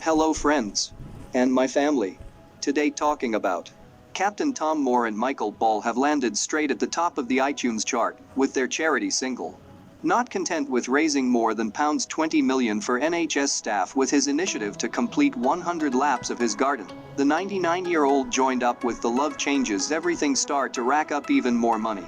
Hello friends. And my family. Today talking about Captain Tom Moore and Michael Ball have landed straight at the top of the iTunes chart with their charity single. Not content with raising more than £20 million for NHS staff with his initiative to complete 100 laps of his garden, the 99-year-old joined up with the Love Changes Everything star to rack up even more money.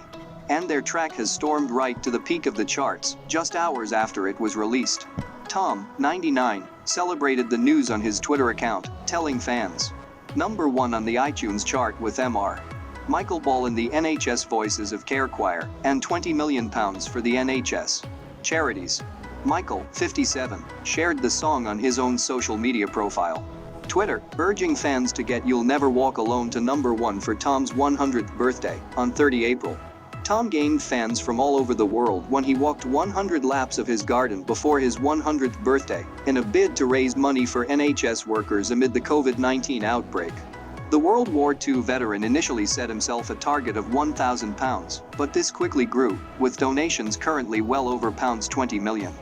And their track has stormed right to the peak of the charts just hours after it was released. Tom, 99, celebrated the news on his Twitter account, telling fans, "Number 1 on the iTunes chart with Mr. Michael Ball in the NHS Voices of Care Choir, and £20 million for the NHS charities." Michael, 57, shared the song on his own social media profile. Twitter, urging fans to get You'll Never Walk Alone to number 1 for Tom's 100th birthday on 30 April. Tom gained fans from all over the world when he walked 100 laps of his garden before his 100th birthday in a bid to raise money for NHS workers amid the COVID-19 outbreak. The World War II veteran initially set himself a target of £1,000, but this quickly grew, with donations currently well over £20 million.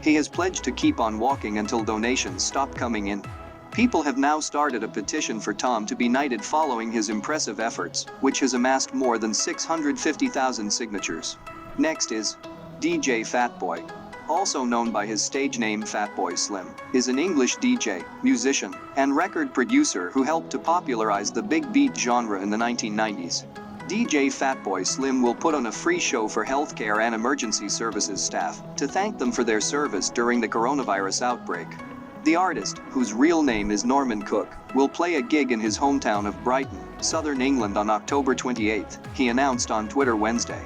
He has pledged to keep on walking until donations stop coming in. People have now started a petition for Tom to be knighted following his impressive efforts, which has amassed more than 650,000 signatures. Next is DJfatboy. Also known by his stage name Fatboy Slim, is an English DJ, musician, and record producer who helped to popularize the big beat genre in the 1990s. DJfatboy Slim will put on a free show for healthcare and emergency services staff to thank them for their service during the coronavirus outbreak. The artist, whose real name is Norman Cook, will play a gig in his hometown of Brighton, Southern England on October 28, he announced on Twitter Wednesday.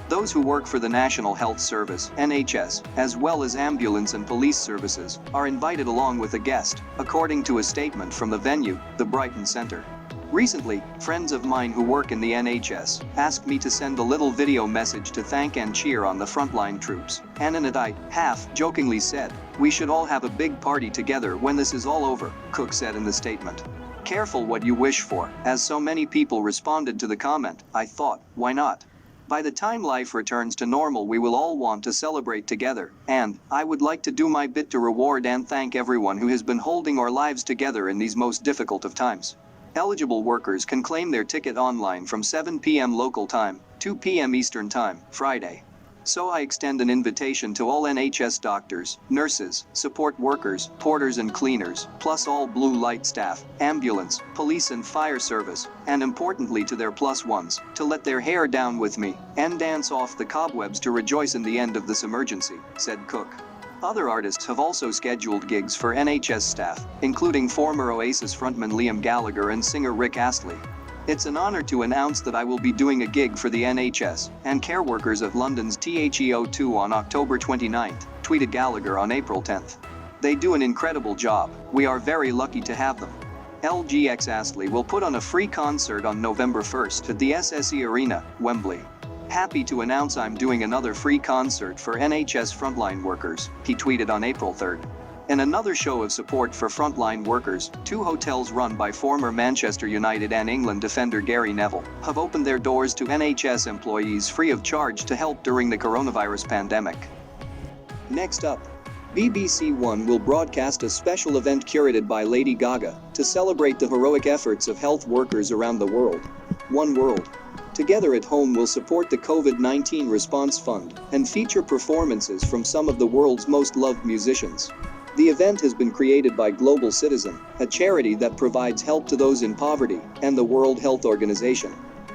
Those who work for the National Health Service, NHS, as well as ambulance and police services, are invited along with a guest, according to a statement from the venue, the Brighton Centre. Recently, friends of mine who work in the NHS asked me to send a little video message to thank and cheer on the frontline troops, and in it I, half-jokingly said, "We should all have a big party together when this is all over," Cook said in the statement. Careful what you wish for, as so many people responded to the comment. I thought, why not? By the time life returns to normal we will all want to celebrate together, and I would like to do my bit to reward and thank everyone who has been holding our lives together in these most difficult of times. Eligible workers can claim their ticket online from 7 p.m. local time, 2 p.m. Eastern Time, Friday. So I extend an invitation to all NHS doctors, nurses, support workers, porters and cleaners, plus all blue light staff, ambulance, police and fire service, and importantly to their plus ones, to let their hair down with me and dance off the cobwebs to rejoice in the end of this emergency, said Cook. Other artists have also scheduled gigs for NHS staff, including former Oasis frontman Liam Gallagher and singer Rick Astley. It's an honor to announce that I will be doing a gig for the NHS and care workers at London's THEO2 on October 29th, tweeted Gallagher on April 10th. They do an incredible job, we are very lucky to have them. LGX Astley will put on a free concert on November 1st at the SSE Arena, Wembley. Happy to announce I'm doing another free concert for NHS frontline workers, he tweeted on April 3rd. In another show of support for frontline workers, 2 hotels run by former Manchester United and England defender Gary Neville have opened their doors to NHS employees free of charge to help during the coronavirus pandemic. Next up, BBC One will broadcast a special event curated by Lady Gaga to celebrate the heroic efforts of health workers around the world. oneworld. Together at Home will support the COVID-19 Response Fund and feature performances from some of the world's most loved musicians. The event has been created by Global Citizen, a charity that provides help to those in poverty, and the World Health Organization.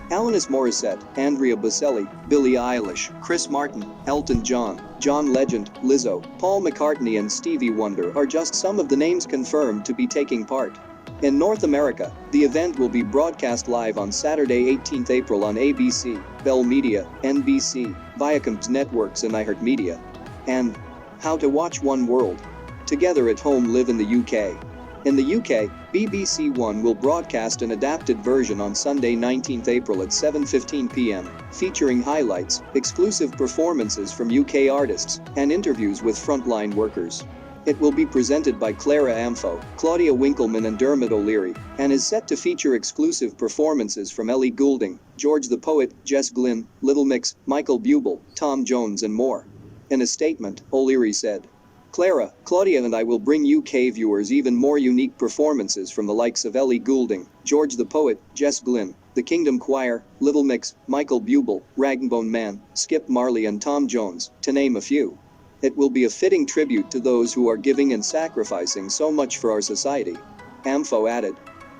Alanis Morissette, Andrea Bocelli, Billie Eilish, Chris Martin, Elton John, John Legend, Lizzo, Paul McCartney and Stevie Wonder are just some of the names confirmed to be taking part. In North America, the event will be broadcast live on Saturday 18 April on ABC, Bell Media, NBC, Viacom's networks and iHeartMedia. And how to watch oneworld. Together at Home live in the UK. In the UK, BBC One will broadcast an adapted version on Sunday 19 April at 7:15 p.m, featuring highlights, exclusive performances from UK artists, and interviews with frontline workers. It will be presented by Clara Amfo, Claudia Winkleman and Dermot O'Leary, and is set to feature exclusive performances from Ellie Goulding, George the Poet, Jess Glynn, Little Mix, Michael Bublé, Tom Jones and more. In a statement, O'Leary said, Clara, Claudia and I will bring UK viewers even more unique performances from the likes of Ellie Goulding, George the Poet, Jess Glynn, The Kingdom Choir, Little Mix, Michael Bublé, Ragbone Man, Skip Marley and Tom Jones, to name a few. It will be a fitting tribute to those who are giving and sacrificing so much for our society. Amfo added.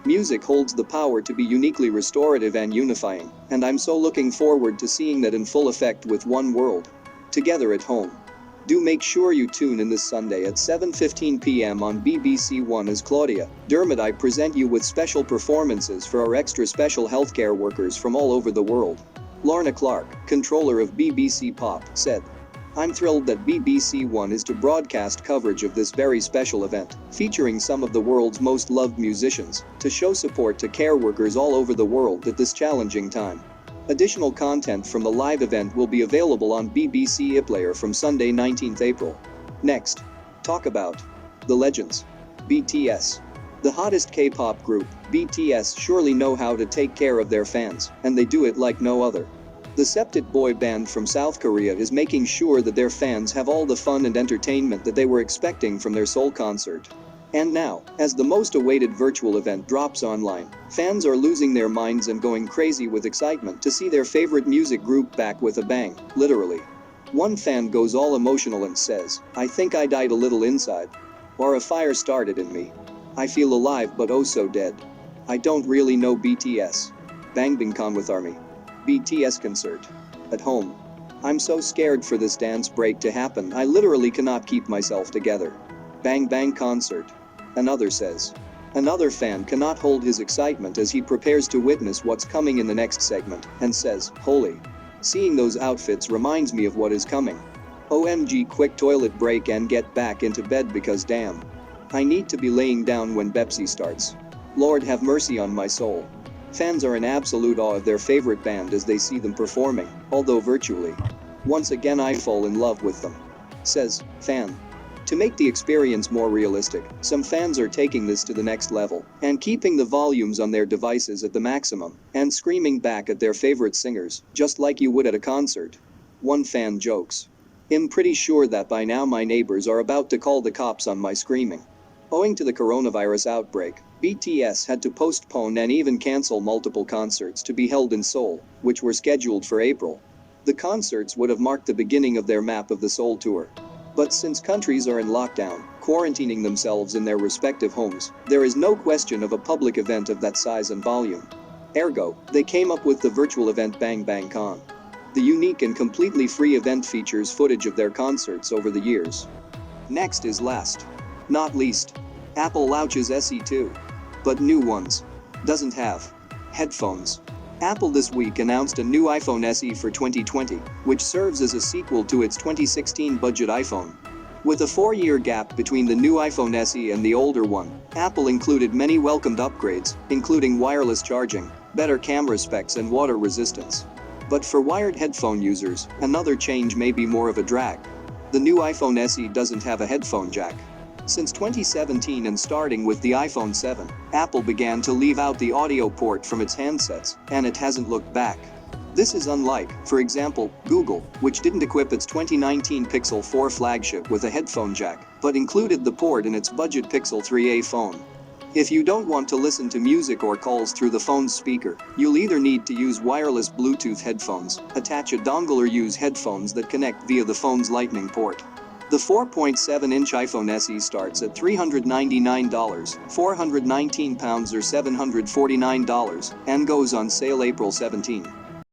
Music holds the power to be uniquely restorative and unifying, and I'm so looking forward to seeing that in full effect with One World. Together at home. Do make sure you tune in this Sunday at 7:15 p.m. on BBC One as Claudia, Dermot I present you with special performances for our extra special healthcare workers from all over the world. Lorna Clark, controller of BBC Pop, said. I'm thrilled that BBC One is to broadcast coverage of this very special event, featuring some of the world's most loved musicians, to show support to care workers all over the world at this challenging time. Additional content from the live event will be available on BBC iPlayer from Sunday 19th April. Next, talk about the legends. BTS. The hottest K-pop group, BTS surely know how to take care of their fans, and they do it like no other. The septet boy band from South Korea is making sure that their fans have all the fun and entertainment that they were expecting from their Seoul concert. And now, as the most awaited virtual event drops online, fans are losing their minds and going crazy with excitement to see their favorite music group back with a bang, literally. One fan goes all emotional and says, I think I died a little inside. Or a fire started in me. I feel alive but oh so dead. I don't really know BTS. Bang Bang Con with ARMY. BTS concert. At home. I'm so scared for this dance break to happen I literally cannot keep myself together. Bang Bang concert. Another says. Another fan cannot hold his excitement as he prepares to witness what's coming in the next segment, and says, holy. Seeing those outfits reminds me of what is coming. OMG, quick toilet break and get back into bed because damn. I need to be laying down when Pepsi starts. Lord have mercy on my soul. Fans are in absolute awe of their favorite band as they see them performing, although virtually. Once again I fall in love with them. Says, fan. To make the experience more realistic, some fans are taking this to the next level and keeping the volumes on their devices at the maximum and screaming back at their favorite singers, just like you would at a concert. One fan jokes. I'm pretty sure that by now my neighbors are about to call the cops on my screaming. Owing to the coronavirus outbreak, BTS had to postpone and even cancel multiple concerts to be held in Seoul, which were scheduled for April. The concerts would have marked the beginning of their Map of the Seoul tour. But since countries are in lockdown, quarantining themselves in their respective homes, there is no question of a public event of that size and volume. Ergo, they came up with the virtual event Bang Bang Con. The unique and completely free event features footage of their concerts over the years. Next is last, not least, Apple launches SE2. But new ones. Doesn't have. Headphones. Apple this week announced a new iPhone SE for 2020, which serves as a sequel to its 2016 budget iPhone. With a 4-year gap between the new iPhone SE and the older one, Apple included many welcomed upgrades, including wireless charging, better camera specs and water resistance. But for wired headphone users, another change may be more of a drag. The new iPhone SE doesn't have a headphone jack. Since 2017 and starting with the iPhone 7, Apple began to leave out the audio port from its handsets, and it hasn't looked back. This is unlike, for example, Google, which didn't equip its 2019 Pixel 4 flagship with a headphone jack, but included the port in its budget Pixel 3a phone. If you don't want to listen to music or calls through the phone's speaker, you'll either need to use wireless Bluetooth headphones, attach a dongle or use headphones that connect via the phone's Lightning port. The 4.7-inch iPhone SE starts at $399, £419 or $749, and goes on sale April 17.